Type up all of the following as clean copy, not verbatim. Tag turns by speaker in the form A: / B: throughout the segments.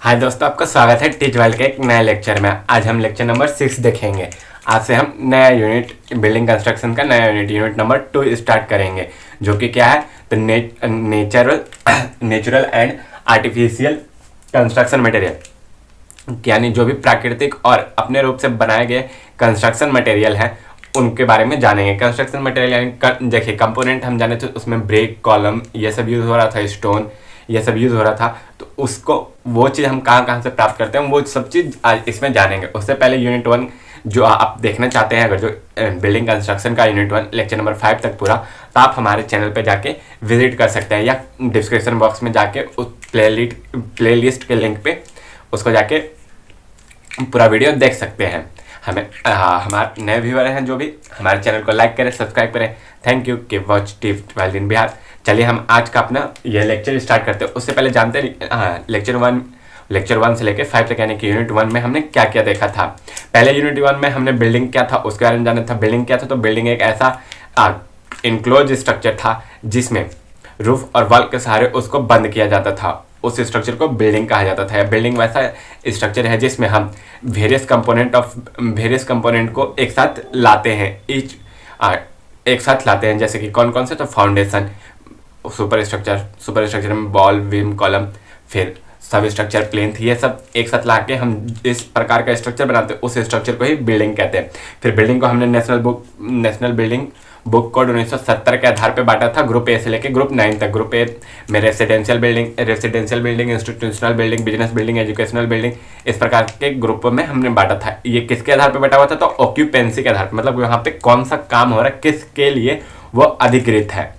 A: हाय दोस्तों, आपका स्वागत है टीच वर्ल्ड के एक नए लेक्चर में। आज हम लेक्चर नंबर 6 देखेंगे। आज से हम नया यूनिट बिल्डिंग कंस्ट्रक्शन का नया यूनिट नंबर 2 स्टार्ट करेंगे, जो कि क्या है तो natural and artificial construction material, यानी जो भी प्राकृतिक और अपने रूप से बनाए गए कंस्ट्रक्शन मटेरियल हैं उनके बारे में जानेंगे। कंस्ट्रक्शन मटेरियल यानी देखिए कंपोनेंट हम जाने थे, उसमें ब्रेक, कॉलम ये सब यूज़ हो रहा था, स्टोन ये सब यूज़ हो रहा था। तो उसको वो चीज़ हम कहाँ कहाँ से प्राप्त करते हैं वो सब चीज़ आज इसमें जानेंगे। उससे पहले यूनिट 1 जो आप देखना चाहते हैं, अगर जो बिल्डिंग कंस्ट्रक्शन का यूनिट 1 लेक्चर नंबर 5 तक पूरा, तो आप हमारे चैनल पे जाके विजिट कर सकते हैं, या डिस्क्रिप्शन बॉक्स में जाके उस प्लेलिस्ट के लिंक पे उसको जाके पूरा वीडियो देख सकते हैं। हमारे नए व्यूअर हैं जो भी, हमारे चैनल को लाइक करें, सब्सक्राइब करें। थैंक यू कि watch teach world in Bihar. चलिए हम आज का अपना यह लेक्चर स्टार्ट करते हैं। उससे पहले जानते हैं लेक्चर 1 से लेकर 5 तक, यानी कि यूनिट 1 में हमने क्या क्या देखा था। पहले यूनिट 1 में हमने बिल्डिंग क्या था उसके बारे में जाना था। बिल्डिंग क्या था, तो बिल्डिंग एक ऐसा इनक्लोज स्ट्रक्चर था जिसमें रूफ और वॉल के सहारे उसको बंद किया जाता था। उस स्ट्रक्चर को बिल्डिंग कहा जाता था। बिल्डिंग वैसा स्ट्रक्चर है जिसमें हम वेरियस कंपोनेंट को एक साथ लाते हैं, जैसे कि कौन कौन से, तो फाउंडेशन, सुपर स्ट्रक्चर में बॉल, बीम, कॉलम, फिर सब स्ट्रक्चर, प्लेन्थ, ये सब एक साथ लाके हम इस प्रकार का स्ट्रक्चर बनाते हैं। उस स्ट्रक्चर को ही बिल्डिंग कहते हैं। फिर बिल्डिंग को हमने नेशनल बिल्डिंग बुक कोड 1970 के आधार पे बांटा था, ग्रुप ए से लेके ग्रुप 9 तक। ग्रुप ए में residential building, institutional building, business building, educational building, इस प्रकार के ग्रुपों में हमने बांटा था। ये किसके आधार पे बांटा हुआ था, तो ऑक्यूपेंसी के आधार पर, मतलब यहाँ पे कौन सा काम हो रहा है, किसके लिए वो अधिकृत है,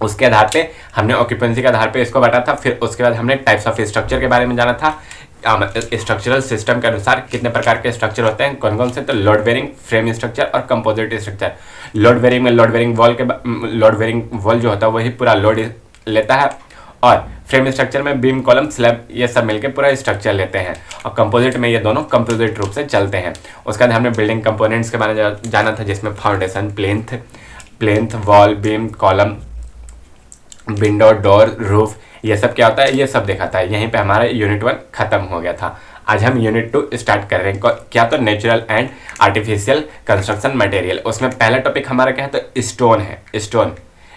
A: उसके आधार पे हमने ऑक्यूपेंसी के आधार पे इसको बांटा था। फिर उसके बाद हमने टाइप्स ऑफ स्ट्रक्चर के बारे में जाना था। स्ट्रक्चरल सिस्टम के अनुसार कितने प्रकार के स्ट्रक्चर होते हैं, कौन कौन से, तो लोड बेरिंग, फ्रेम स्ट्रक्चर और कंपोजिट स्ट्रक्चर। लोड बेरिंग में लोड बेरिंग वॉल जो होता है वही पूरा लोड लेता है, और फ्रेम स्ट्रक्चर में बीम, कॉलम, स्लैब ये सब मिलकर पूरा स्ट्रक्चर लेते हैं, और कंपोजिट में ये दोनों कंपोजिट रूप से चलते हैं। उसके बाद हमने बिल्डिंग कंपोनेंट्स के बारे में जाना था, जिसमें foundation, plinth, wall, beam, column, window, door, roof, ये सब क्या होता है ये सब देखा था। यहीं पे हमारा यूनिट 1 खत्म हो गया था। आज हम यूनिट 2 स्टार्ट कर रहे हैं। क्या, तो natural and artificial construction material. उसमें पहला टॉपिक हमारा क्या है, तो स्टोन है। स्टोन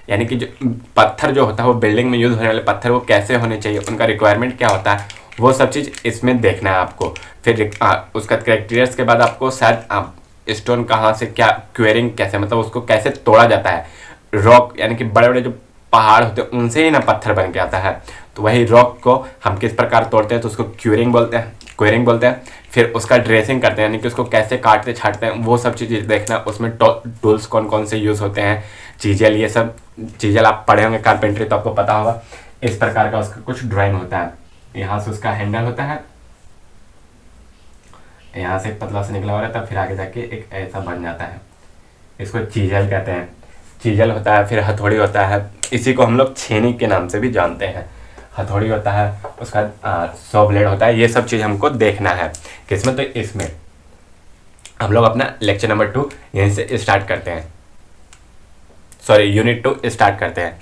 A: यानी कि जो पत्थर जो होता है, वो बिल्डिंग में यूज होने वाले पत्थर वो कैसे होने चाहिए, उनका रिक्वायरमेंट क्या होता है, वो सब चीज़ इसमें देखना है आपको। फिर उसका क्राइटेरियाज के बाद आपको शायद स्टोन कहाँ से, क्या क्वेरिंग कैसे, मतलब उसको कैसे तोड़ा जाता है। रॉक यानी कि बड़े बड़े जो पहाड़ होते हैं उनसे ही ना पत्थर बन के आता है, तो वही रॉक को हम किस प्रकार तोड़ते हैं, तो उसको क्वेरिंग बोलते हैं। फिर उसका ड्रेसिंग करते हैं, यानी कि उसको कैसे काटते छाटते हैं, वो सब चीज़ें देखना। उसमें टूल्स कौन कौन से यूज़ होते हैं, चीजेल, ये सब चीजेल आप पढ़े होंगे कारपेंट्री, तो आपको पता होगा। इस प्रकार का उसका कुछ ड्राइंग होता है। यहाँ से उसका हैंडल होता है, यहाँ से एक पतला से निकला हुआ रहता है, फिर आगे जाके एक ऐसा बन जाता है, इसको चीजेल कहते हैं। चीजल होता है, फिर हथौड़ी होता है, इसी को हम लोग छेनी के नाम से भी जानते हैं। हथौड़ी होता है, उसका सौ ब्लेड होता है। ये सब चीज़ हमको देखना है किसमें, तो इसमें हम लोग अपना लेक्चर नंबर 2 यहीं से स्टार्ट करते हैं, सॉरी यूनिट 2 स्टार्ट करते हैं।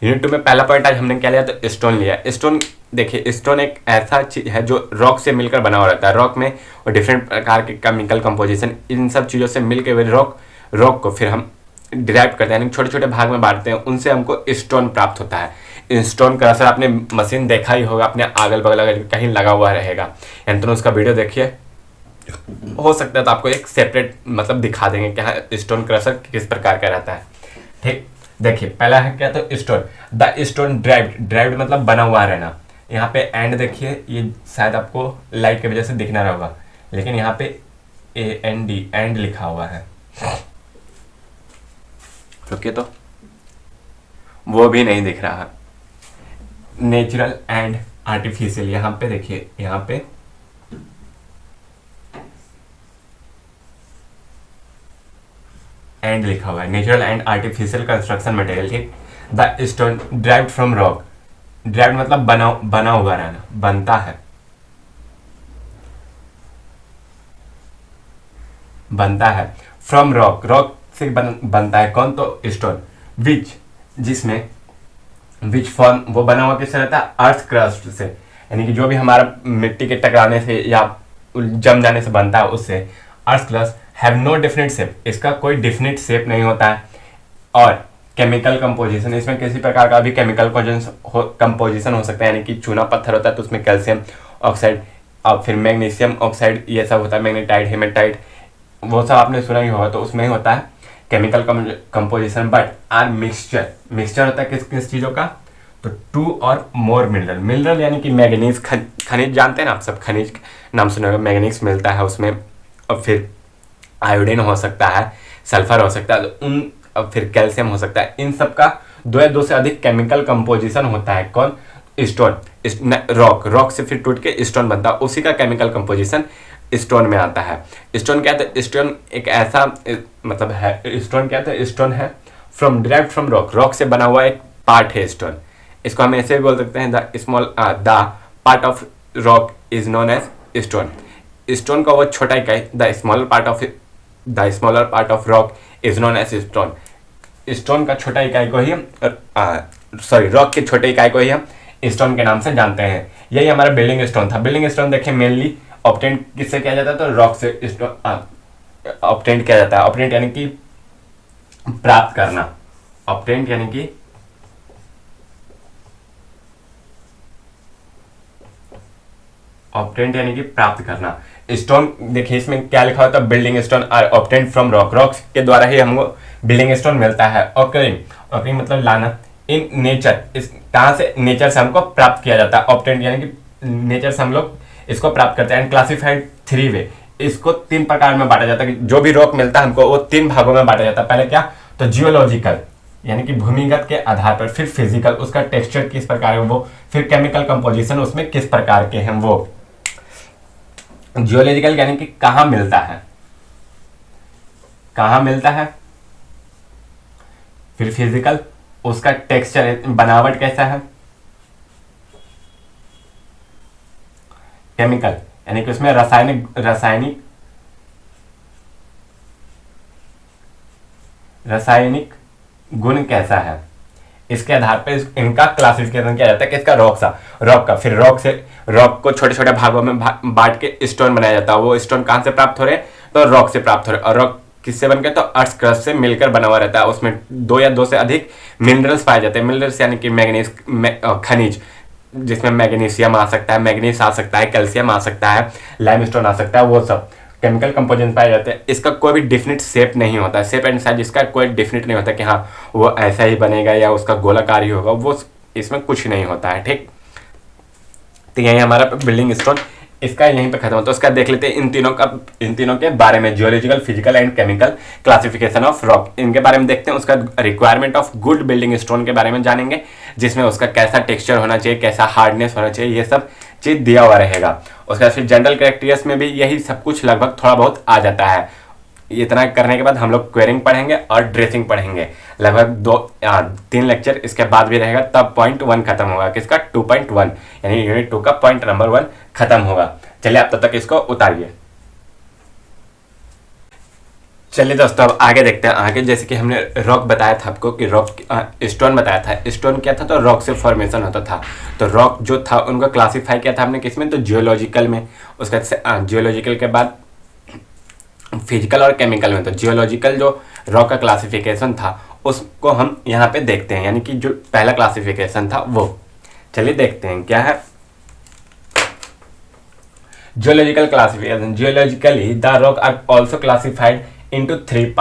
A: यूनिट 2 में पहला पॉइंट आज हमने क्या लिया, तो स्टोन लिया। स्टोन देखिए, स्टोन एक ऐसा चीज है जो रॉक से मिलकर बना हुआ रहता है। रॉक में और डिफरेंट प्रकार के केमिकल कंपोजिशन, इन सब चीज़ों से मिलकर हुए रॉक को फिर हम डिराइव करते हैं, यानी छोटे छोटे भाग में बांटते हैं, उनसे हमको स्टोन प्राप्त होता है। स्टोन का असर आपने मशीन देखा ही होगा, अपने अगल बगल अगर कहीं लगा हुआ रहेगा, यानी तो उसका वीडियो देखिए, हो सकता है तो आपको एक सेपरेट मतलब दिखा देंगे कि हाँ स्टोन क्रशर किस प्रकार का रहता है। ठीक, देखिए पहला है क्या, तो स्टोन। द स्टोन ड्राइव्ड मतलब बना हुआ रहना। यहाँ पे एंड देखिए, ये शायद आपको लाइट की वजह से दिख ना रहा होगा, लेकिन यहाँ पे AND एंड लिखा हुआ है। रुकिए, तो वो भी नहीं दिख रहा है। नेचुरल एंड आर्टिफिशियल, यहाँ पे देखिए, यहाँ पे एंड लिखा हुआ है, natural and artificial construction material. ठीक, the stone derived from rock. Derived मतलब बना हुआ रहना, बनता है फ्रॉम रॉक से बनता है कौन, तो स्टोन, विच जिसमें विच फॉर्म वो बना हुआ किससे रहता है, अर्थ क्रस्ट से, यानी कि जो भी हमारा मिट्टी के टकराने से या जम जाने से बनता है उससे। Earth crust have no definite shape, इसका कोई डेफिनेट शेप नहीं होता है। और केमिकल कंपोजिशन, इसमें किसी प्रकार का भी केमिकल कंपोजिशन हो सकता है, यानी कि चूना पत्थर होता है तो उसमें कैल्शियम ऑक्साइड और फिर मैग्नीशियम ऑक्साइड ये सब होता है, मैग्नेटाइट हेमेटाइट वो सब आपने सुना ही होगा, तो उसमें ही होता है chemical composition. But are mixture, mixture होता है किस किस चीज़ों का, तो 2 और मोर मिनरल, मिनरल यानी कि मैग्नीज, खनिज जानते हैं ना आप सब, खनिज नाम सुने होगा, मैग्नीज मिलता है उसमें, और फिर आयोडीन हो सकता है, सल्फर हो सकता है, तो उन, और फिर कैल्शियम हो सकता है, इन सब का 2 या 2 से अधिक केमिकल कंपोजिशन होता है। कौन, स्टोन, रॉक, रॉक से फिर टूट के स्टोन बनता है, उसी का केमिकल कंपोजिशन स्टोन में आता है। स्टोन क्या है, स्टोन एक ऐसा मतलब है, स्टोन क्या है, स्टोन है from derived from rock, rock से बना हुआ एक पार्ट है स्टोन। इसको हम ऐसे भी बोल सकते हैं, the part of rock is known as stone. Stone का वो छोटा इकाई, the smaller part of rock is known as stone. Stone का छोटा इकाई को ही रॉक के छोटे इकाई को ही हम स्टोन के नाम से जानते हैं। यही हमारा बिल्डिंग स्टोन था। बिल्डिंग स्टोन देखिए मेनली ऑब्टेन किससे किया जाता है, तो रॉक से ऑब्टेन किया जाता है। ऑब्टेन यानी कि प्राप्त करना, ऑब्टेन यानी कि ऑब्टेन यानी कि प्राप्त करना। स्टोन देखिए इसमें क्या लिखा होता है, building stone are obtain from rock, rock के द्वारा ही हमको बिल्डिंग स्टोन मिलता है। ऑकरिंग, ऑकरिंग मतलब लाना, इन नेचर, इस कहाँ से, नेचर से हमको प्राप्त किया जाता है। ऑब्टेन यानी कि नेचर से हम लोग इसको प्राप्त करते हैं। एंड क्लासिफाइड 3 वे, इसको 3 प्रकार में बांटा जाता है। जो भी रॉक मिलता है हमको वो 3 भागों में बांटा जाता है। पहले क्या, तो जियोलॉजिकल यानी कि भूमिगत के आधार पर, फिर फिजिकल उसका टेक्सचर किस प्रकार है वो, फिर केमिकल कंपोजिशन उसमें किस प्रकार के हैं वो। जियोलॉजिकल यानी कि कहाँ मिलता है, कहाँ मिलता है, फिर फिजिकल उसका टेक्सचर बनावट कैसा है, केमिकल यानी कि उसमें रासायनिक गुण कैसा है, इसके आधार पर इनका क्लासिफिकेशन किया जाता है। किसका, रॉक का। फिर रॉक को छोटे छोटे भागों में बांट के स्टोन बनाया जाता है। वो स्टोन कहाँ से प्राप्त हो रहे हैं, तो रॉक से प्राप्त हो रहे हैं। और रॉक किससे बनकर, तो अर्थ क्रस्ट से मिलकर बना हुआ रहता है। उसमें 2 या 2 से अधिक मिनरल्स पाए जाते हैं। मिनरल्स यानी कि मैग्नीज, खनिज, जिसमें मैग्नीशियम आ सकता है, मैग्नीज आ सकता है, कैल्शियम आ सकता है, लाइमस्टोन आ सकता है, वो सब केमिकल कंपोजिशन पाए जाते हैं। इसका कोई भी डिफिनिट शेप नहीं होता है, शेप एंड साइज इसका कोई डिफिनिट नहीं होता कि हाँ वो ऐसा ही बनेगा या उसका गोलाकार ही होगा, वो इसमें कुछ नहीं होता है। ठीक, तो यही हमारा बिल्डिंग स्टोन इसका यहीं पे खत्म होता है। उसका देख लेते हैं इन तीनों के बारे में, geological, physical and chemical classification of rock, इनके बारे में देखते हैं। उसका requirement of good building stone के बारे में जानेंगे, जिसमें उसका कैसा टेक्सचर होना चाहिए, कैसा हार्डनेस होना चाहिए, ये सब चीज दिया हुआ रहेगा। उसका फिर जनरल कैरेक्टरिस्टिक्स में भी यही सब कुछ लगभग थोड़ा बहुत आ जाता है। इतना करने के बाद हम लोग क्वेरिंग पढ़ेंगे और ड्रेसिंग पढ़ेंगे, लगभग 3 लेक्चर इसके बाद भी रहेगा, तब पॉइंट 1 खत्म होगा। किसका, 2.1 यानी यूनिट 2 का पॉइंट नंबर 1 खत्म होगा। चलिए आप तब तक इसको उतारिए। चलिए दोस्तों अब आगे देखते हैं। आगे जैसे कि हमने रॉक बताया था आपको कि रॉक, स्टोन बताया था। स्टोन क्या था, तो रॉक से फॉर्मेशन होता था। तो रॉक जो था उनको क्लासीफाई किया था हमने किसमें, तो जियोलॉजिकल में। उसका जियोलॉजिकल के बाद फिजिकल और केमिकल में। तो जियोलॉजिकल जो रॉक का क्लासिफिकेशन था उसको हम यहाँ पे देखते हैं, यानी कि जो पहला क्लासिफिकेशन था वो। चलिए देखते हैं क्या है geological classification. Geologically the rock are also classified into 3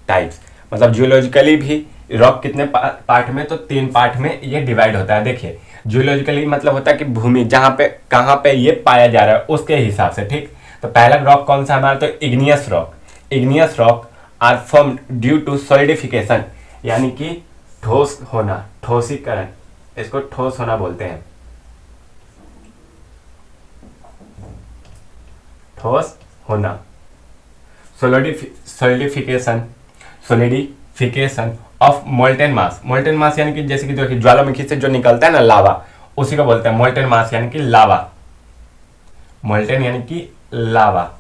A: types. मतलब जियोलॉजिकली भी रॉक कितने पार्ट में, तो 3 पार्ट में ये डिवाइड होता है। देखिए जियोलॉजिकली मतलब होता है कि भूमि जहाँ पे कहाँ पे ये पाया जा रहा है उसके हिसाब से। ठीक, तो पहला रॉक कौन सा हमारा, तो igneous rock. Igneous rock are form due to solidification, यानी कि ठोस होना, ठोसीकरण, इसको ठोस होना बोलते हैं, ठोस होना। Solidification of molten mass. Molten mass यानी कि जैसे कि देखिए ज्वालामुखी से जो निकलता है ना लावा, उसी को बोलते हैं मोल्टेन मास, यानी कि लावा। मोल्टेन यानी कि लावा।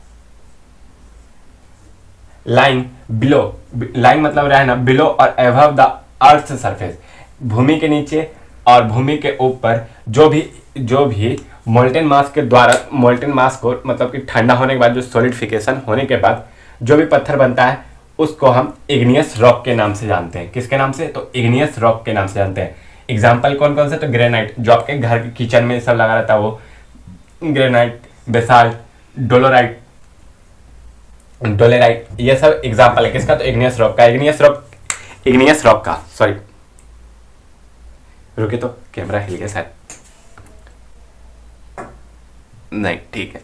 A: लाइन बिलो, लाइन मतलब रहना बिलो और एबव द अर्थ सरफेस। भूमि के नीचे और भूमि के ऊपर जो भी मोल्टेन मास के द्वारा, मोल्टेन मास को मतलब कि ठंडा होने के बाद जो सॉलिडिफिकेशन होने के बाद जो भी पत्थर बनता है उसको हम इग्नियस रॉक के नाम से जानते हैं। किसके नाम से? तो इग्नियस रॉक के नाम से जानते हैं। एग्जाम्पल कौन कौन से? तो ग्रेनाइट, जो आपके घर के किचन में सब लगा रहता है वो ग्रेनाइट, बेसाल्ट, डोलोराइट, ये सब एग्जाम्पल है किसका? तो इग्नियस रॉक का। इग्नियस रॉक का, सॉरी रुके तो कैमरा हिल गया शायद, नहीं ठीक है।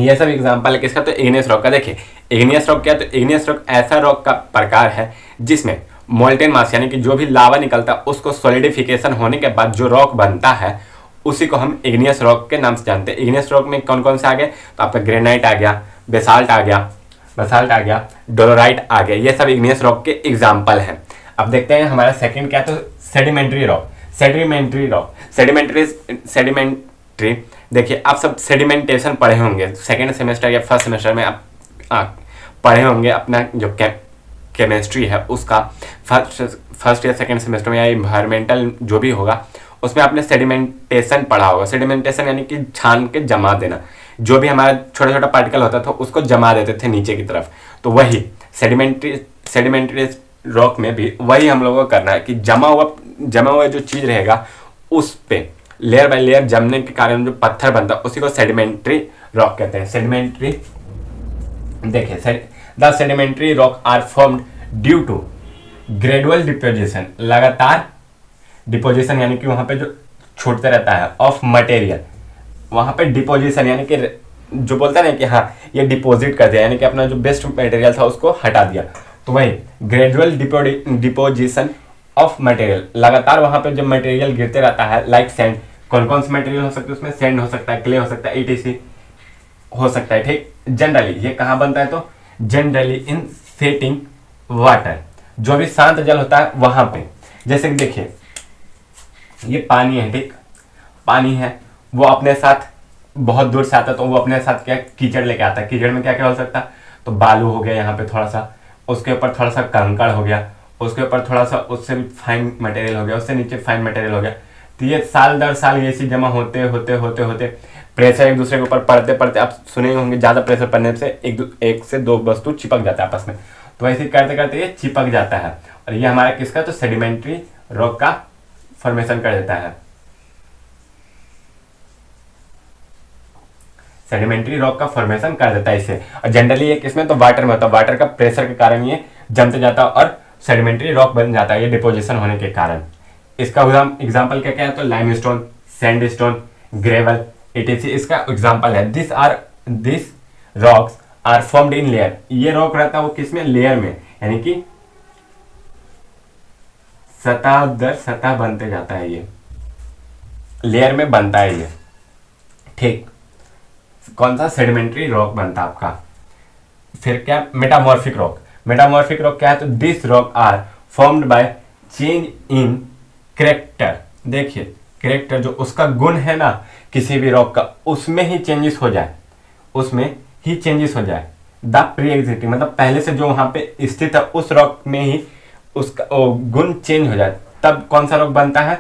A: ये सब एग्जाम्पल है किसका? तो इग्नियस रॉक का। देखिए इग्नियस रॉक क्या है? तो इग्नियस रॉक ऐसा रॉक का प्रकार है जिसमें मोल्टेन मास यानी कि जो भी लावा निकलता है उसको सॉलिडिफिकेशन होने के बाद जो रॉक बनता है उसी को हम इग्नियस रॉक के नाम से जानते हैं। इग्नियस रॉक में कौन कौन से आ गए? तो आपका ग्रेनाइट आ गया, बेसाल्ट आ गया, डोलोराइट आ गया, ये सब इग्नियस रॉक के एग्जाम्पल हैं। अब देखते हैं हमारा सेकंड क्या है? तो सेडिमेंट्री रॉक। सेडिमेंट्री देखिए आप सब सेडिमेंटेशन पढ़े होंगे सेकेंड सेमेस्टर या फर्स्ट सेमेस्टर में, आप पढ़े होंगे अपना जो केमिस्ट्री है उसका फर्स्ट या सेकेंड सेमेस्टर में, या इन्वायरमेंटल जो भी होगा उसमें आपने सेडिमेंटेशन पढ़ा होगा। सेडिमेंटेशन यानी कि छान के जमा देना, जो भी हमारा छोटा छोटा पार्टिकल होता था उसको जमा देते थे नीचे की तरफ। तो वही सेडिमेंट्री रॉक में भी वही हम लोगों को करना है कि जमा हुआ जो चीज़ रहेगा उस पे लेयर बाय लेयर जमने के कारण जो पत्थर बनता है उसी को सेडिमेंट्री रॉक कहते हैं। सेडिमेंट्री देखिए the sedimentary rock are formed due to gradual deposition, लगातार डिपोजिशन यानी कि वहां पे जो छूटते रहता है ऑफ मटेरियल, वहां पे डिपोजिशन यानी कि जो बोलता है ना कि हाँ ये डिपॉजिट कर दिया यानी कि अपना जो बेस्ट मटेरियल था उसको हटा दिया, तो वही ग्रेजुअल डिपोजिशन ऑफ मटेरियल, लगातार वहां पे जो मटेरियल गिरते रहता है लाइक सैंड। कौन कौन से मटेरियल हो सकते हैं उसमें? सैंड हो सकता है, क्ले हो सकता है, ईटीसी हो सकता है, ठीक। जनरली ये कहाँ बनता है? तो जनरली इन सेटिंग वाटर, जो भी शांत जल होता है वहां पे। जैसे कि देखिए ये पानी है, ठीक, पानी है, वो अपने साथ बहुत दूर से आता है तो वो अपने साथ क्या कीचड़ लेके आता है। कीचड़ में क्या क्या हो सकता है? तो बालू हो गया यहाँ पे थोड़ा सा, उसके ऊपर थोड़ा सा कंकड़ हो गया, उसके ऊपर थोड़ा सा उससे भी फाइन मटेरियल हो गया, उससे नीचे फाइन मटेरियल हो गया। तो ये साल दर साल ये चीज जमा होते होते होते होते प्रेशर एक दूसरे के ऊपर पड़ते पड़ते, आप सुने होंगे ज्यादा प्रेशर पड़ने से एक से दो वस्तु चिपक जाता है आपस में, तो ऐसे करते करते ये चिपक जाता है और ये हमारा किसका? तो सेडिमेंट्री रॉक का फॉर्मेशन कर देता है। सेडिमेंट्री रॉक का फॉर्मेशन कर देता है इसे। और जनरली ये किसमें? तो वाटर में होता है, वाटर का प्रेशर के कारण ये जमते जाता है और सेडिमेंट्री रॉक बन जाता है ये डिपोजिशन होने के कारण। इसका एग्जाम्पल क्या क्या है? तो लाइमस्टोन, सैंडस्टोन, ग्रेवल, etc इसका एग्जाम्पल है। This rocks are formed in layer, ये रॉक रहता है वो किसमें? लेयर में, यानी कि सतह दर सतह बनते जाता है, ये लेयर में बनता है ये, ठीक। कौन सा? सेडिमेंट्री रॉक बनता है आपका। फिर क्या? Metamorphic rock. मेटामॉर्फिक रॉक क्या है? तो this rock are formed by change in character. देखिए कैरेक्टर जो उसका गुण है ना किसी भी रॉक का, उसमें ही चेंजेस हो जाए, द प्री एग्जिस्टिंग मतलब पहले से जो वहां पे स्थित है उस रॉक में ही उसका गुण चेंज हो जाए, तब कौन सा रॉक बनता है?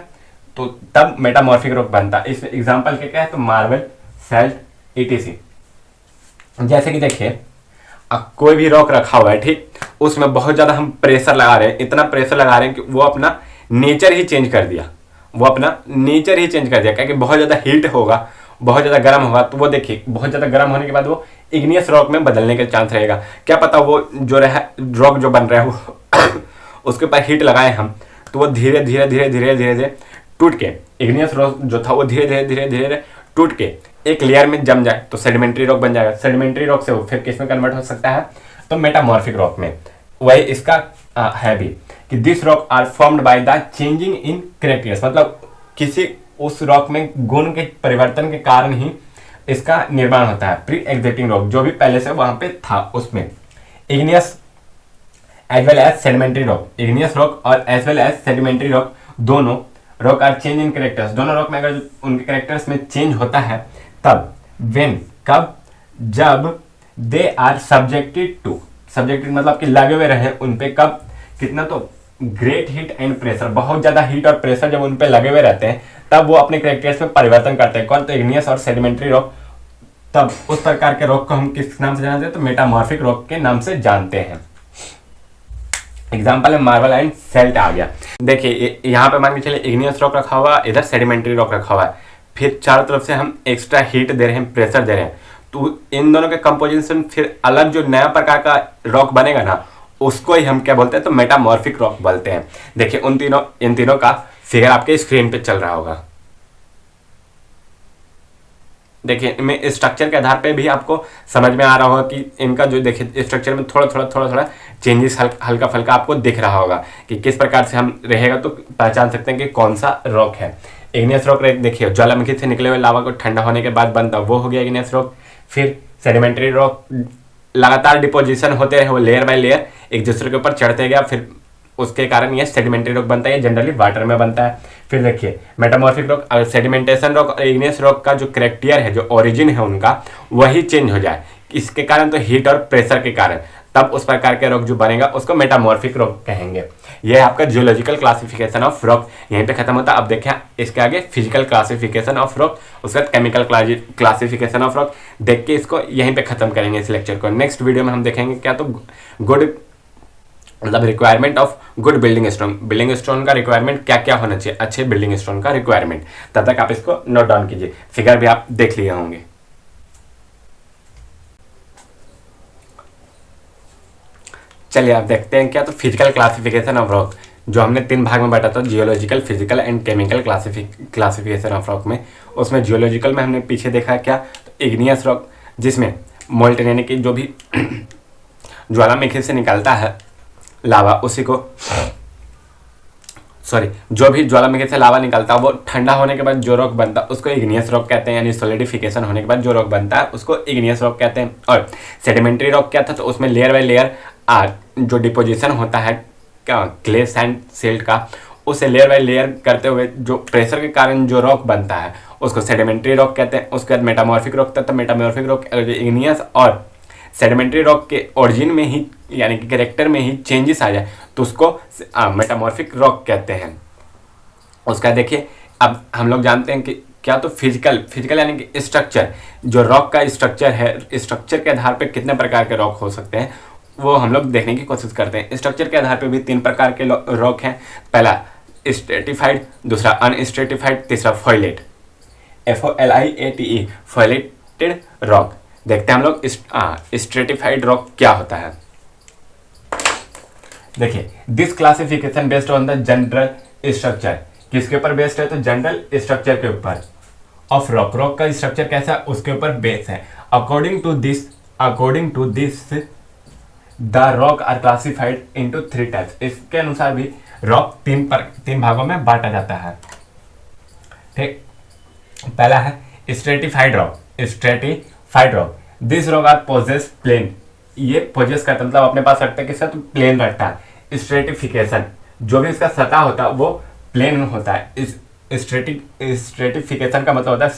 A: तो तब मेटामॉर्फिक रॉक बनता है। इसमें एग्जाम्पल क्या है? तो मार्बल, सैल्ट, etc। जैसे कि देखिए कोई भी रॉक रखा हुआ है, ठीक, उसमें बहुत ज्यादा हम प्रेशर लगा रहे हैं, इतना प्रेशर लगा रहे हैं कि वो अपना नेचर ही चेंज कर दिया, क्योंकि बहुत ज्यादा हीट होगा, बहुत ज्यादा गर्म होगा, तो वो देखिए बहुत ज्यादा गर्म होने के बाद वो इग्नियस रॉक में बदलने का चांस रहेगा। क्या पता वो जो रॉक जो बन रहा है वो उसके ऊपर हीट लगाए हम तो वो धीरे धीरे टूट के, इग्नियस रॉक जो था वो धीरे धीरे टूट के एक लेयर में जम जाए तो सेडिमेंट्री रॉक बन जाएगा। सेडिमेंट्री रॉक से वो फिर किस में कन्वर्ट हो सकता है? तो मेटामॉर्फिक रॉक में। वही इसका है भी कि this rock are formed by the changing in characters, मतलब किसी उस रॉक में गुण के परिवर्तन के कारण ही इसका निर्माण होता है। प्री एग्जिस्टिंग रॉक जो भी पहले से वहां पे था उसमें igneous as well as sedimentary rock, igneous rock और as well as sedimentary rock, दोनों rock are change in characters. दोनों रॉक में अगर उनके कैरेक्टर्स में चेंज होता है तब व्हेन, कब? जब they are subjected to, subjected मतलब कि लगे हुए रहे उन पे, कब? कितना? तो ग्रेट हीट एंड प्रेशर, बहुत ज्यादा हीट और प्रेशर जब उन पे लगे हुए रहते हैं तब वो अपने कैरेक्टर्स में परिवर्तन करते हैं। कौन? तो इग्नियस और सेडिमेंट्री रॉक। तब उस प्रकार के रॉक को हम किस नाम से जानते हैं? तो मेटामॉर्फिक रॉक के नाम से जानते हैं। एग्जाम्पल है मार्बल एंड सेल्ट आ गया। देखिए यहाँ पे मान के चलिए इग्नियस रॉक रखा हुआ, इधर सेडिमेंट्री रॉक रखा हुआ है, फिर चारों तरफ से हम एक्स्ट्रा हीट दे रहे हैं, प्रेशर दे रहे हैं, तो इन दोनों के कंपोजिशन फिर अलग जो नया प्रकार का रॉक बनेगा ना, उसको ही हम क्या बोलते हैं? तो मेटामॉर्फिक रॉक बोलते हैं। देखिए इन तीनों का फिगर आपके स्क्रीन पे चल रहा होगा। देखिए इनमें स्ट्रक्चर के आधार पे भी आपको समझ में आ रहा होगा कि इनका जो देखिए स्ट्रक्चर में थोड़ा चेंजेस हल्का फुल्का आपको दिख रहा होगा कि किस प्रकार से हम रहेगा तो पहचान सकते हैं कि कौन सा रॉक है। इग्नियस रॉक देखिए ज्वालामुखी से निकले हुए लावा को ठंडा होने के बाद बनता, वो हो गया इग्नियस रॉक। फिर सेडिमेंट्री रॉक लगातार डिपोजिशन होते रहे, वो लेयर बाय लेयर एक दूसरे के ऊपर चढ़ते गया, फिर उसके कारण ये सेडिमेंट्री रॉक बनता है, जनरली वाटर में बनता है। फिर देखिए मेटामॉर्फिक रॉक, अगर सेडिमेंटेशन रॉक और इग्नियस रॉक का जो करेक्टियर है, जो ओरिजिन है उनका, वही चेंज हो जाए इसके कारण, तो हीट और प्रेशर के कारण, तब उस प्रकार के रॉक जो बनेगा उसको मेटामॉर्फिक रॉक कहेंगे। यह है आपका जियोलॉजिकल क्लासिफिकेशन ऑफ रॉक, यहीं पे खत्म होता है। अब देखें इसके आगे फिजिकल क्लासिफिकेशन ऑफ रॉक, उसके बाद केमिकल क्लासिफिकेशन ऑफ रॉक, देख के इसको यहीं पे खत्म करेंगे इस लेक्चर को। नेक्स्ट वीडियो में हम देखेंगे क्या, तो गुड मतलब requirement of good building stone, building stone का रिक्वायरमेंट क्या क्या होना चाहिए, अच्छे बिल्डिंग स्टोन का रिक्वायरमेंट। तब तक आप इसको नोट डाउन कीजिए, फिगर भी आप देख लिए होंगे। चलिए आप देखते हैं क्या, तो फिजिकल क्लासिफिकेशन ऑफ रॉक, जो हमने 3 भाग में बांटा था, geological, physical and chemical classification of rock में। उसमें जियोलॉजिकल में हमने पीछे देखा क्या, तो इग्नियस रॉक, जिसमें मोल्टन यानी कि जो भी ज्वालामुखी से निकलता है लावा, उसी को जो भी ज्वालामुखी से लावा निकलता है वो ठंडा होने के बाद जो रॉक बनता है उसको इग्नियस रॉक कहते हैं, यानी सॉलिडिफिकेशन होने के बाद जो रॉक बनता है उसको इग्नियस रॉक कहते हैं। और सेडिमेंट्री रॉक क्या था, तो उसमें लेयर बाय लेयर जो डिपोजिशन होता है क्या क्ले सैंड सिल्ट का, उसे लेयर बाय लेयर करते हुए जो प्रेशर के कारण जो रॉक बनता है उसको सेडिमेंट्री रॉक कहते हैं। उसके बाद मेटामॉर्फिक रॉक था, तो मेटामॉर्फिक रॉक इग्नियस और सेडिमेंट्री रॉक के ओरिजिन में ही यानी कि कैरेक्टर में ही चेंजेस आ जाए तो उसको मेटामॉर्फिक रॉक कहते हैं। उसका देखिए अब हम लोग जानते हैं कि क्या, तो फिजिकल यानी कि स्ट्रक्चर, जो रॉक का स्ट्रक्चर है, स्ट्रक्चर के आधार पे कितने प्रकार के रॉक हो सकते हैं वो हम लोग देखने की कोशिश करते हैं। स्ट्रक्चर के आधार पे भी 3 प्रकार के रॉक हैं, पहला स्ट्रेटिफाइड, दूसरा अनस्ट्रेटिफाइड, तीसरा फॉइलेट, FOLIATE, फॉइलेटेड रॉक। देखते हैं हम लोग स्ट्रेटिफाइड रॉक क्या होता है। देखिए this classification based on the general structure, किसके ऊपर बेस्ड है, तो जनरल स्ट्रक्चर के ऊपर ऑफ रॉक, रॉक का स्ट्रक्चर कैसा है उसके ऊपर बेस है। According to this the rock are classified into 3 types, इसके अनुसार भी रॉक 3 भागों में बांटा जाता है। ठीक, पहला है stratified rock, this rock are posses plane, ये पोजेस करता है मतलब अपने पास रखता है, किसका, तो प्लेन रखता है। स्ट्रेटिफिकेशन, जो भी इसका सतह होता है वो प्लेन होता है। इस स्ट्रेटिफिकेशन का मतलब होता है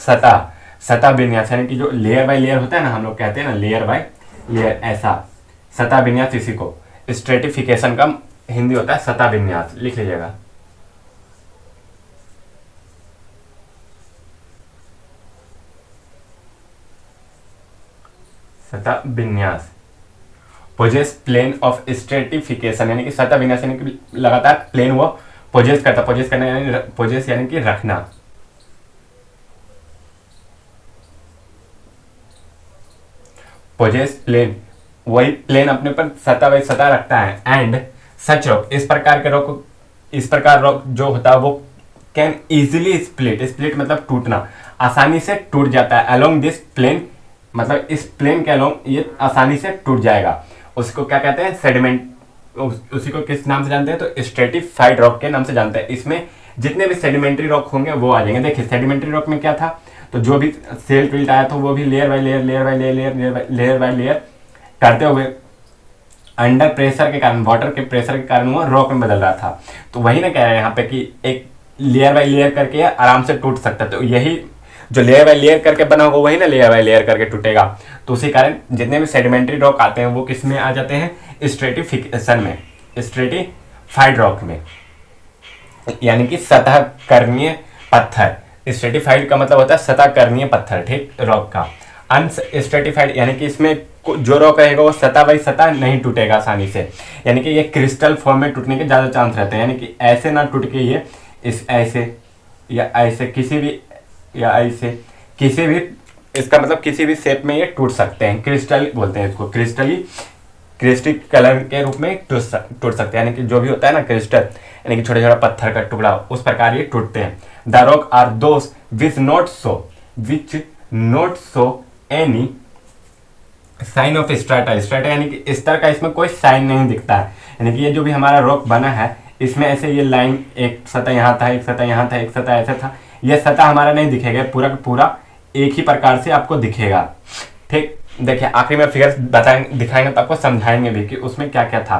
A: सतह विन्यास, यानी कि जो लेयर बाय लेयर होता है ना, हम लोग कहते हैं ना लेयर बाय लेयर, ऐसा सतह विन्यास, इसी को स्ट्रेटिफिकेशन का हिंदी होता है सतह विन्यास, लिख लीजिएगा। सतह विन्यास, पोजेस प्लेन ऑफ स्ट्रेटिफिकेशन, यानी कि सतह विन्यास यानी कि लगातार प्लेन वो पोजेस करता, पोजेस करना यानी पोजेस यानी कि रखना। पोजेस प्लेन, वही प्लेन अपने पर सतह वही सतह रखता है। एंड सच रॉक, इस प्रकार रॉक जो होता है वो कैन इजिली स्प्लिट मतलब टूटना, आसानी से टूट जाता है। अलोंग दिस प्लेन, मतलब इस प्लेन के अलोंग ये आसानी से टूट जाएगा। उसको क्या कहते हैं, सेडिमेंट, उसी को किस नाम से जानते हैं, तो स्ट्रेटिफाइड रॉक के नाम से जानते हैं। इसमें जितने भी सेडिमेंट्री रॉक होंगे वो आ जाएंगे। देखिए सेडिमेंट्री रॉक में क्या था, तो जो भी सेल्ट विल्ट आया था वो भी लेयर बाय लेयर करते हुए अंडर प्रेशर के कारण, वाटर के प्रेशर के कारण वो रॉक में बदल रहा था। तो वही ना कह रहे हैं यहाँ पे कि एक लेयर बाय लेयर करके आराम से टूट सकता है। तो यही जो लेयर बाय लेयर करके बना होगा वही ना लेयर बाय लेयर करके टूटेगा। तो उसी कारण जितने भी सेडिमेंट्री रॉक आते हैं वो किस में आ जाते हैं, स्ट्रेटिफिकेशन में, स्ट्रेटिफाइड रॉक में, यानी कि सतह कर्णीय पत्थर। स्ट्रेटिफाइड का मतलब होता है सतह कर्णीय पत्थर, ठीक, रॉक का। अनस्ट्रेटिफाइड यानी कि इसमें जो रॉक रहेगा वो सतह बाई सतह नहीं टूटेगा आसानी से, यानी कि ये क्रिस्टल फॉर्म में टूटने के ज़्यादा चांस रहते हैं, यानी कि ऐसे ना टूट के ये इस ऐसे या ऐसे किसी भी या ऐसे किसी भी, इसका मतलब किसी भी शेप में ये टूट सकते हैं। क्रिस्टल बोलते हैं इसको, क्रिस्टल कलर के रूप में टूट सकते हैं, यानी कि जो भी होता है ना क्रिस्टल, यानी कि छोटे छोटे पत्थर का टुकड़ा, उस प्रकार ये टूटते हैं। The rock are those which not show any sign of strata. Strata यानी कि स्तर का इसमें कोई साइन नहीं दिखता है, यानी कि ये जो भी हमारा रॉक बना है इसमें ऐसे ये लाइन, एक सतह यहाँ था, एक सतह यहाँ था, एक सतह ऐसे था, ये सतह हमारा नहीं दिखेगा, पूरा का पूरा एक ही प्रकार से आपको दिखेगा, ठीक। देखिए आखिरी में फिगर दिखाएंगे तो आपको समझाएंगे भी कि उसमें क्या क्या था।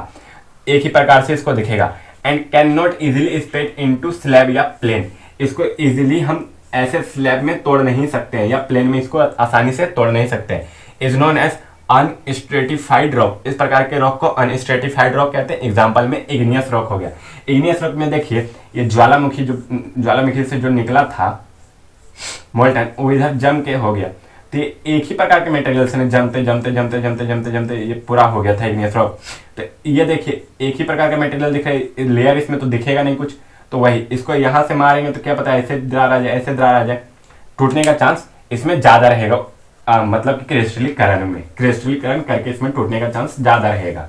A: एक ही प्रकार से इसको दिखेगा। And can not easily split into slab या प्लेन। इसको इजीली हम ऐसे स्लैब में तोड़ नहीं सकते हैं या प्लेन में इसको आसानी से तोड़ नहीं सकते। Is known as unstratified rock. इस प्रकार के रॉक को अनस्ट्रेटिफाइड रॉक कहते हैं। एग्जाम्पल में इग्नियस रॉक हो गया। इग्नियस रॉक में देखिए ये ज्वालामुखी से जो निकला था मोल्टन, वो इधर जम के हो गया, तो ये एक ही प्रकार के मटेरियल से जमते ये पूरा हो गया था इग्नियस रॉक। तो ये देखिए एक ही प्रकार का मटेरियल दिख रहा है, लेयर इसमें तो दिखेगा नहीं कुछ, तो वही इसको यहाँ से मारेंगे तो क्या पता है ऐसे दरार आ जाए, ऐसे दरार आ जाए, टूटने का चांस इसमें ज़्यादा रहेगा। मतलब कि क्रिस्टलीकरण करके इसमें टूटने का चांस ज़्यादा रहेगा।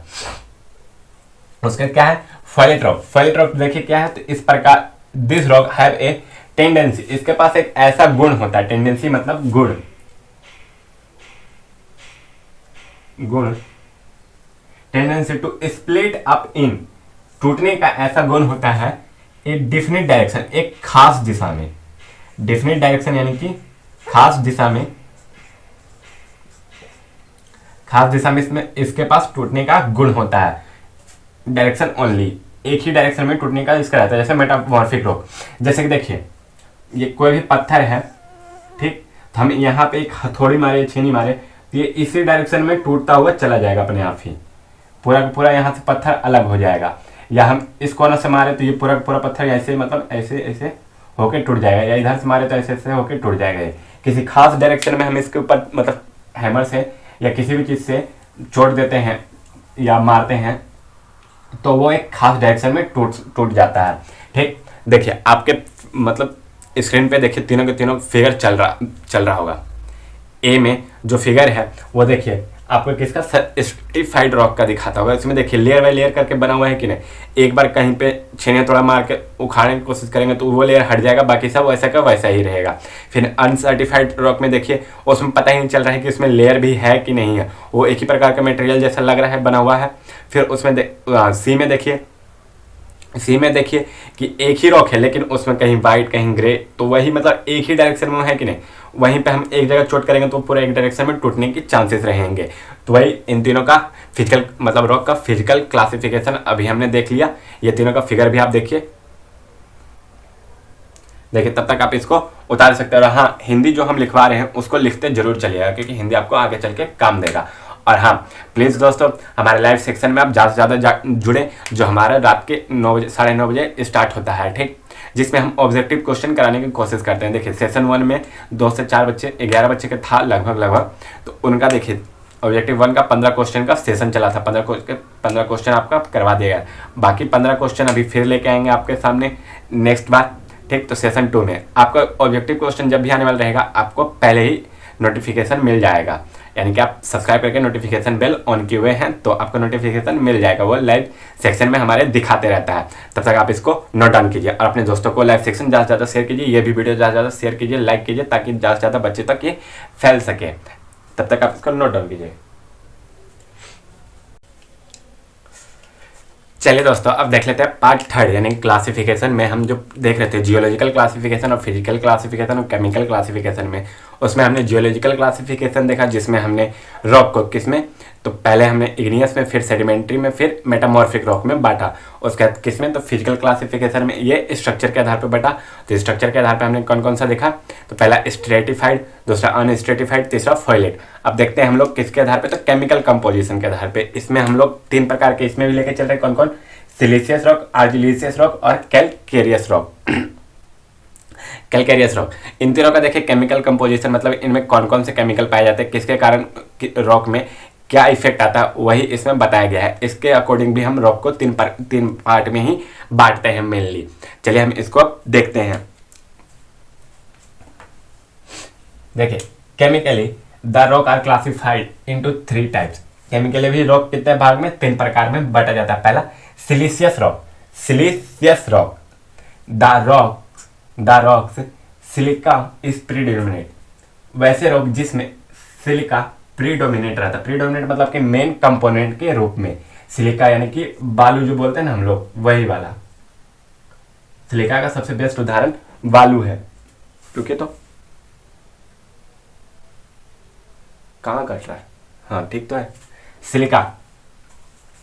A: उसका क्या है फॉइलेट रॉक। फॉइलेट रॉक देखिए क्या है, तो इस प्रकार this rock have a tendency, इसके पास एक ऐसा गुण होता है, टेंडेंसी मतलब गुण, tendency to split up in, टूटने का ऐसा गुण होता है एक डिफिनिट डायरेक्शन, एक खास दिशा में। डिफिनिट डायरेक्शन यानी कि खास दिशा में इसमें इसके पास टूटने का गुण होता है। डायरेक्शन ओनली, एक ही डायरेक्शन में टूटने का इसका रहता है। जैसे मेटामॉर्फिक रॉक, जैसे कि देखिए ये कोई भी पत्थर है, ठीक, तो हम यहाँ पे एक हथौड़ी मारे, छेनी मारे, तो ये इसी डायरेक्शन में टूटता हुआ चला जाएगा अपने आप ही, पूरा का पूरा यहाँ से पत्थर अलग हो जाएगा। या हम इस कोना से मारे तो ये पूरा का पूरा पत्थर ऐसे मतलब ऐसे होके टूट जाएगा, या इधर से मारे तो ऐसे होके टूट जाएगा। किसी खास डायरेक्शन में हम इसके ऊपर मतलब हैमर से या किसी भी चीज़ से चोट देते हैं या मारते हैं तो वो एक खास डायरेक्शन में टूट जाता है, ठीक। देखिए आपके मतलब स्क्रीन पे देखिए तीनों के तीनों फिगर चल रहा होगा। ए में जो फिगर है वो देखिए आपको किसका स्ट्रेटिफाइड रॉक का दिखाता होगा। इसमें देखिए लेयर बाय लेयर करके बना हुआ है कि नहीं। एक बार कहीं पे छेने थोड़ा मार के उखाड़ने की कोशिश करेंगे तो वो लेयर हट जाएगा, बाकी सब वैसा का वैसा ही रहेगा। फिर अनसर्टिफाइड रॉक में देखिए उसमें पता ही नहीं चल रहा है कि उसमें लेयर भी है कि नहीं है, वो एक ही प्रकार का मटेरियल जैसा लग रहा है बना हुआ है। फिर उसमें सी में देखिए कि एक ही रॉक है लेकिन उसमें कहीं वाइट कहीं ग्रे, तो वही मतलब एक ही डायरेक्शन में है कि नहीं। वहीं पे हम एक जगह चोट करेंगे तो पूरा एक डायरेक्शन में टूटने की चांसेस रहेंगे। तो वही इन तीनों का फिजिकल मतलब रॉक का फिजिकल क्लासिफिकेशन अभी हमने देख लिया। ये तीनों का फिगर भी आप देखिए तब तक आप इसको उतार सकते हो। और हाँ, हिंदी जो हम लिखवा रहे हैं उसको लिखते जरूर चलिएगा क्योंकि हिंदी आपको आगे चल के काम देगा। और हाँ प्लीज़ दोस्तों हमारे लाइव सेक्शन में आप ज़्यादा से ज़्यादा जुड़े, जो हमारा रात के 9 बजे 9:30 बजे स्टार्ट होता है, ठीक, जिसमें हम ऑब्जेक्टिव क्वेश्चन कराने की कोशिश करते हैं। देखिए सेशन 1 में 2 से 4 बच्चे 11 बच्चे का था लगभग, तो उनका देखिए ऑब्जेक्टिव 1 का 15 क्वेश्चन का सेशन चला था। 15 क्वेश्चन आपका करवा दिया गया। बाकी 15 क्वेश्चन अभी फिर लेके आएंगे आपके सामने नेक्स्ट बार, ठीक। तो सेशन 2 में आपका ऑब्जेक्टिव क्वेश्चन जब भी आने वाला रहेगा आपको पहले ही नोटिफिकेशन मिल जाएगा, यानी कि आप सब्सक्राइब करके नोटिफिकेशन बेल ऑन किए हुए हैं तो आपको नोटिफिकेशन मिल जाएगा। वो लाइव सेक्शन में हमारे दिखाते रहता है। तब तक आप इसको नोट डाउन कीजिए और अपने दोस्तों को लाइव सेक्शन ज़्यादा से ज़्यादा शेयर कीजिए। ये भी वीडियो ज़्यादा से ज़्यादा शेयर कीजिए, लाइक कीजिए ताकि ज़्यादा से ज़्यादा बच्चे तक ये फैल सके। तब तक आप इसको नोट डाउन कीजिए। चलिए दोस्तों अब देख लेते हैं पार्ट 3 यानी क्लासिफिकेशन में हम जो देख रहे थे जियोलॉजिकल क्लासिफिकेशन और फिजिकल क्लासिफिकेशन और केमिकल क्लासिफिकेशन में, उसमें हमने जियोलॉजिकल क्लासिफिकेशन देखा जिसमें हमने रॉक को किसमें, तो पहले हमने इग्नियस में, फिर सेडिमेंट्री में, फिर मेटामॉर्फिक रॉक में बांटा। उसके बाद किसमें, तो फिजिकल क्लासिफिकेशन में ये स्ट्रक्चर के आधार पर बांटा। तो स्ट्रक्चर के आधार पर हमने कौन कौन सा देखा, तो पहला स्ट्रेटिफाइड, दूसरा अनस्ट्रेटिफाइड, तीसरा फॉइलेट। अब देखते हैं हम लोग किसके आधार पर, तो केमिकल कंपोजिशन के आधार पर। इसमें हम लोग 3 प्रकार के इसमें भी लेके चल रहे हैं, कौन कौन, सिलिशियस रॉक, आर्जिलिशियस रॉक और कैलकेरियस रॉक। कैलकेरियस रॉक, इन तीनों का देखिए केमिकल कंपोजिशन, मतलब इनमें कौन कौन से केमिकल पाए जाते हैं, किसके कारण रॉक में क्या इफेक्ट आता है, वही इसमें बताया गया है। इसके अकॉर्डिंग भी हम रॉक को तीन पार्ट में ही बांटते हैं मेनली। चलिए हम इसको अब देखते हैं। देखिए, chemically the rock are classified into 3 types. Chemically भी रॉक कितने भाग में, 3 प्रकार में बांटा जाता है। पहला siliceous rock, siliceous rock, the rocks silica is predominate. वैसे रॉक जिसमें सिलिका प्रीडोमिनेट रहता है, प्रीडोमिनेट मतलब कि मेन कंपोनेंट के रूप में। सिलिका यानी कि बालू जो बोलते हैं ना हम लोग, वही वाला। सिलिका का सबसे बेस्ट उदाहरण बालू है। क्योंकि तो कहाँ कट रहा है, हाँ ठीक तो है। सिलिका,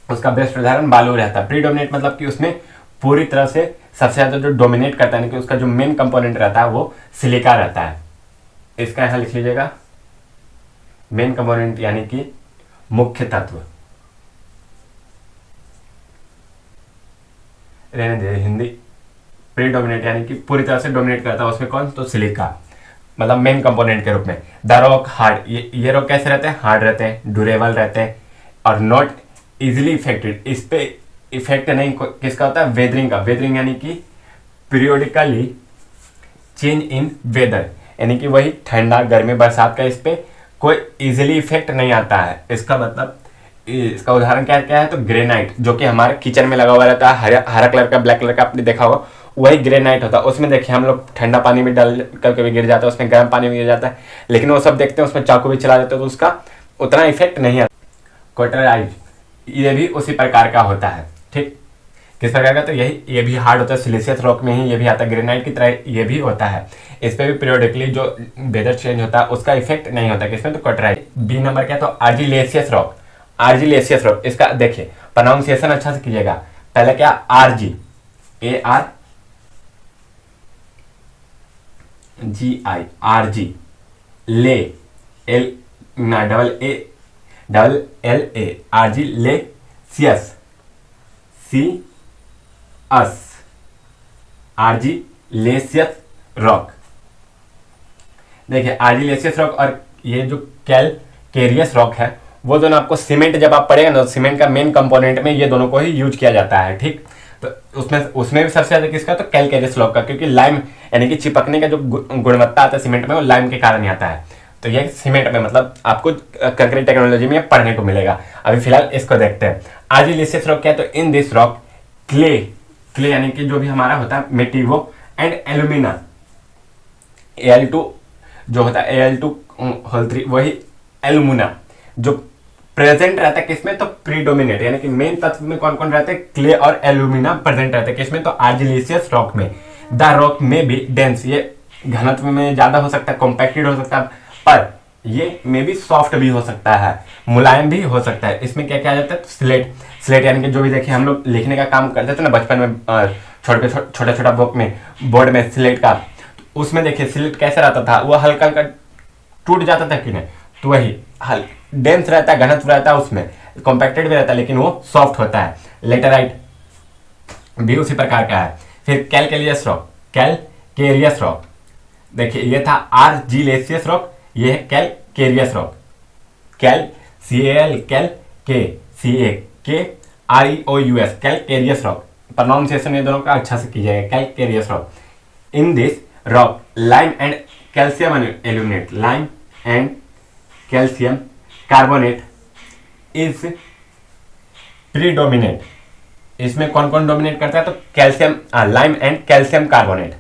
A: उसका बेस्ट उदाहरण बालू रहता है। प्रीडोमिनेट मतलब कि उसमें पूरी तरह से सबसे ज्यादा जो डोमिनेट करता है कि उसका जो मेन कंपोनेंट रहता है वो सिलिका रहता है। इसका यहां लिख लीजिएगा, मेन कंपोनेंट यानी कि मुख्य तत्व। रहने दे हिंदी। प्रीडोमिनेट यानी कि पूरी तरह से डोमिनेट करता है उसमें कौन, तो सिलिका, मतलब मेन कंपोनेंट के रूप में। द रॉक हार्ड, ये रॉक कैसे रहते हैं, हार्ड रहते हैं, ड्यूरेबल रहते हैं और नॉट इजिली इफेक्टेड। इस पे इफेक्ट नहीं किसका होता है, वेदरिंग का। वेदरिंग यानी कि पीरियोडिकली चेंज इन वेदर, यानी कि वही ठंडा गर्मी बरसात का इस पे कोई इजिली इफेक्ट नहीं आता है। इसका मतलब, इसका उदाहरण क्या क्या है, तो ग्रेनाइट, जो कि हमारे किचन में लगा हुआ रहता है, हरा कलर का, ब्लैक कलर का, आपने देखा होगा, वही ग्रेनाइट होता है। उसमें देखिए हम लोग ठंडा पानी में डाल करके भी गिर जाता है, उसमें गर्म पानी में गिर जाता है, लेकिन वो सब देखते हैं, उसमें चाकू भी चला देते हैं तो उसका उतना इफेक्ट नहीं आता। क्वार्टराइट, ये भी उसी प्रकार का होता है। ठीक, किस प्रकार का, तो ये भी हार्ड होता है, सिलिशियस रॉक में ही ये भी आता है, ग्रेनाइट की तरह ये भी होता है। इस पे भी पीरियोडिकली जो वेदर चेंज होता है उसका इफेक्ट नहीं होता। किसमें, तो क्वार्टराइट। बी नंबर क्या, तो आर्जिलेशियस रॉक। आर्जिलेशियस रॉक, इसका देखिए प्रोनाउंसिएशन अच्छा से कीजिएगा। पहले क्या, आरजी, ARGI, आरजी, ले, एल ना डबल LA, आर्जिलेशियस, आर्जिलेशियस रॉक। देखिए आर्जिलेशियस रॉक और ये जो कैलकेरियस रॉक है, वो दोनों आपको सीमेंट जब आप पढ़ेगा ना, सीमेंट का मेन कंपोनेंट में ये दोनों को ही यूज किया जाता है। ठीक, तो उसमें भी सबसे ज्यादा किसका, तो कैलकेरियस रॉक का, क्योंकि लाइम यानी कि चिपकने का जो गुणवत्ता आता है सीमेंट में, वो लाइम के कारण ही आता है। तो ये सीमेंट में, मतलब आपको कंक्रीट टेक्नोलॉजी में पढ़ने को मिलेगा। अभी फिलहाल इसको देखते हैं। आर्जिलेशियस रॉक क्या है, तो इन दिस रॉक क्ले यानी कि जो भी हमारा होता है मिट्टी, वो एंड एल्यूमिना, Al2 जो होता है, Al2 वही एल्यूमिना जो प्रेजेंट रहता है किसमें, तो प्रीडोमिनेट, यानी कि मेन तत्व में कौन कौन रहते हैं, क्ले और एल्यूमिना प्रेजेंट रहते हैं। किसमें, तो आर्जिलेशियस रॉक में। द रॉक में भी डेंस, ये घनत्व में ज्यादा हो सकता है, कॉम्पैक्टेड हो सकता है, पर ये में भी सॉफ्ट भी हो सकता है, मुलायम भी हो सकता है। इसमें क्या क्या आ जाता है, तो स्लेट यानी कि जो भी देखिए हम लोग लिखने का काम करते थे ना बचपन में, छोटा बोर्ड में स्लेट का, तो उसमें देखिए स्लेट कैसे रहता था, वो हल्का हल्का टूट जाता था कि नहीं, तो वही डेंस रहता है, घनत्व रहता है, उसमें कॉम्पैक्टेड भी रहता है, लेकिन वो सॉफ्ट होता है। लेटराइट भी उसी प्रकार का है। फिर कैलकेरियस रॉक, देखिए ये था आर्जिलेशियस रॉक, ये है calcareous rock. CALKREOUS, calcareous rock. Pronunciation ये दोनों का अच्छा से कीजिएगा, calcareous rock. In this rock lime and calcium aluminate, lime and calcium carbonate is predominate. इसमें कौन कौन डोमिनेट करता है, तो calcium, lime and calcium carbonate.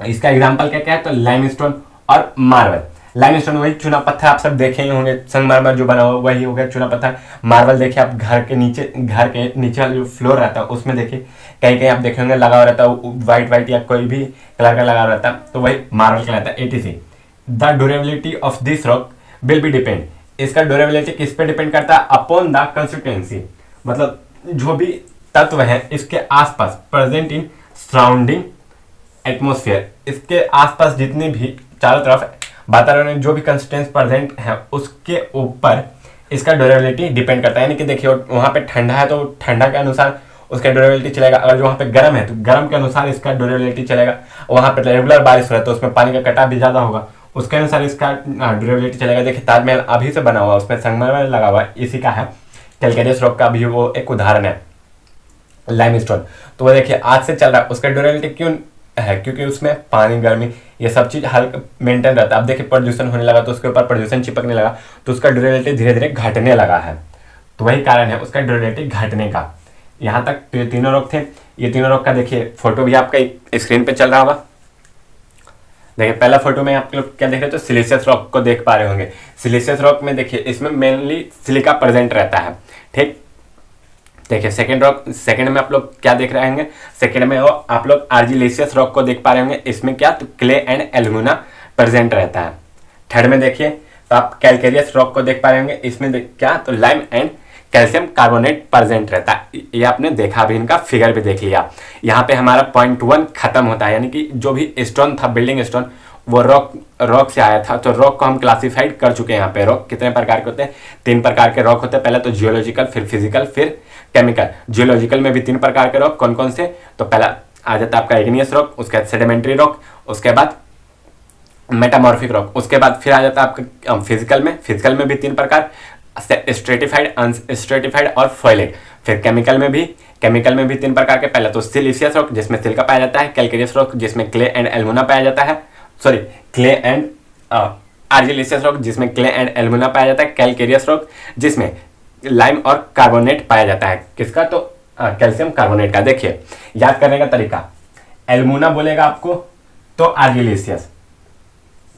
A: इसका एग्जांपल क्या क्या है, तो लाइमस्टोन और मार्बल। लाइमस्टोन वही चूना पत्थर, आप सब देखे ही होंगे, संगमरमर जो बना हुआ वही हो गया चूना पत्थर। मार्बल देखिए आप घर के नीचे वाला जो फ्लोर रहता है उसमें देखिए कहीं कहीं आप देखे होंगे लगा हुआ रहता है, व्हाइट या कोई भी कलर का लगा हुआ रहता है, तो वही मार्बल कहलाता है। ATC, the durability of this rock will be depend. इसका ड्यूरेबिलिटी किस पे डिपेंड करता है, अपॉन द कंसिस्टेंसी, मतलब जो भी तत्व है इसके आसपास, प्रेजेंट इन सराउंडिंग एटमोस्फेयर, इसके आसपास जितने भी चारों तरफ वातावरण में जो भी कंसिस्टेंस प्रेजेंट है उसके ऊपर इसका ड्यूरेबिलिटी डिपेंड करता है, यानी कि देखिए वहाँ पे ठंडा है तो ठंडा के अनुसार उसका ड्यूरेबिलिटी चलेगा, अगर जो वहाँ पे गर्म है तो गर्म के अनुसार इसका ड्यूरेबिलिटी चलेगा। वहाँ पे रेगुलर बारिश हो रहा है तो उसमें पानी का कटाव भी ज़्यादा होगा, उसके अनुसार इसका ड्यूरेबिलिटी चलेगा। देखिए ताजमहल अभी से बना हुआ, उसमें संगमरमर लगा हुआ है, इसी का है। कैलकेरियस रॉक का भी वो एक उदाहरण है, लाइमस्टोन। तो वो देखिए आज से चल रहा है, उसका ड्यूरेबिलिटी क्यों है, क्योंकि उसमें पानी गर्मी ये सब चीज़ हल्का मेंटेन रहता है। अब देखिए प्रदूषण होने लगा तो उसके ऊपर प्रदूषण चिपकने लगा तो उसका ड्यूरेबिलिटी धीरे धीरे घटने लगा है। तो वही कारण है उसका ड्यूरेबिलिटी घटने का। यहाँ तक तो ये तीनों रॉक थे। ये तीनों रॉक का देखिए फोटो भी आपका स्क्रीन पे चल रहा होगा। देखिए पहला फोटो में आप लोग क्या देख रहे हो, तो सिलिशियस रॉक को देख पा रहे होंगे। सिलिशियस रॉक में देखिए इसमें मेनली सिलिका प्रेजेंट रहता है, ठीक। देखिए सेकंड में आप लोग क्या देख रहे होंगे, सेकंड में वो आप लोग आर्जिलेशियस रॉक को देख पा रहे होंगे। इसमें क्या, तो क्ले एंड एल्यूमिना प्रेजेंट रहता है। थर्ड में देखिए तो आप कैलकेरियस रॉक को देख पा रहे होंगे। इसमें क्या, तो lime and calcium carbonate present रहता है। ये आपने देखा भी, इनका फिगर भी देख लिया। यहाँ पे हमारा पॉइंट 1 खत्म होता है, यानी कि जो भी स्टोन था, बिल्डिंग स्टोन, वो रॉक से आया था। तो रॉक को हम क्लासिफाइड कर चुके हैं। यहाँ पे रॉक कितने प्रकार के होते हैं, 3 प्रकार के रॉक होते हैं। पहले तो जियोलॉजिकल, फिर फिजिकल, फिर केमिकल। जियोलॉजिकल में भी 3 प्रकार के रॉक कौन कौन से, तो पहला आ जाता है आपका इग्नियस रॉक, उसके बाद सेडिमेंट्री रॉक, उसके बाद मेटामॉर्फिक रॉक, उसके बाद फिर आ जाता है आपका फिजिकल में भी 3 प्रकार, स्ट्रेटिफाइड, अनस्ट्रेटिफाइड और फॉइलेट। फिर केमिकल में भी 3 प्रकार के, पहले तो सिलिशियस रॉक जिसमें सिलिका पाया जाता है, कैलकेरियस रॉक जिसमें क्ले एंड एल्यूमिना पाया जाता है, सॉरी क्ले एंड आर्जिलेशियस रॉक जिसमें क्ले एंड एल्यूमिना पाया जाता है, कैलकेरियस रॉक जिसमें लाइम और कार्बोनेट पाया जाता है। किसका, तो कैल्शियम कार्बोनेट का। देखिए याद करने का तरीका, एल्यूमिना बोलेगा आपको तो आर्जिलेशियस,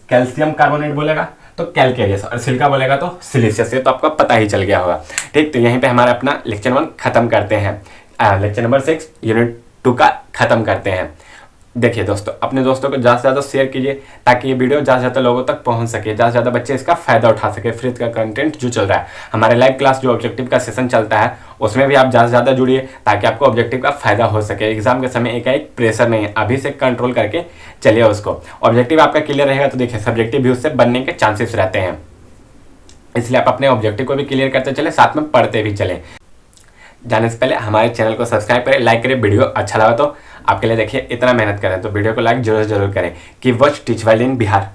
A: कैल्शियम कार्बोनेट बोलेगा तो कैलकेरियस, और सिलिका बोलेगा तो सिलिशियस। ये तो आपको पता ही चल गया होगा, ठीक। तो यहीं पे हमारा अपना लेक्चर 1 खत्म करते हैं। लेक्चर नंबर 6 यूनिट 2 का खत्म करते हैं। देखिए दोस्तों, अपने दोस्तों को ज़्यादा से ज़्यादा शेयर कीजिए ताकि ये वीडियो ज़्यादा से ज़्यादा लोगों तक पहुंच सके, ज़्यादा से ज़्यादा बच्चे इसका फायदा उठा सके। फ्री का कंटेंट जो चल रहा है, हमारे लाइव क्लास जो ऑब्जेक्टिव का सेशन चलता है, उसमें भी आप ज़्यादा से ज़्यादा जुड़िए ताकि आपको ऑब्जेक्टिव का फायदा हो सके। एग्जाम के समय एक प्रेशर नहीं है, अभी से कंट्रोल करके चलिए उसको। ऑब्जेक्टिव आपका क्लियर रहेगा तो देखिए सब्जेक्टिव भी उससे बनने के चांसेस रहते हैं, इसलिए आप अपने ऑब्जेक्टिव को भी क्लियर करते चले, साथ में पढ़ते भी चले। जाने से पहले हमारे चैनल को सब्सक्राइब करें, लाइक करें। वीडियो अच्छा लगा तो आपके लिए देखिए इतना मेहनत करें तो वीडियो को लाइक जरूर करें। कि watch teach well in Bihar.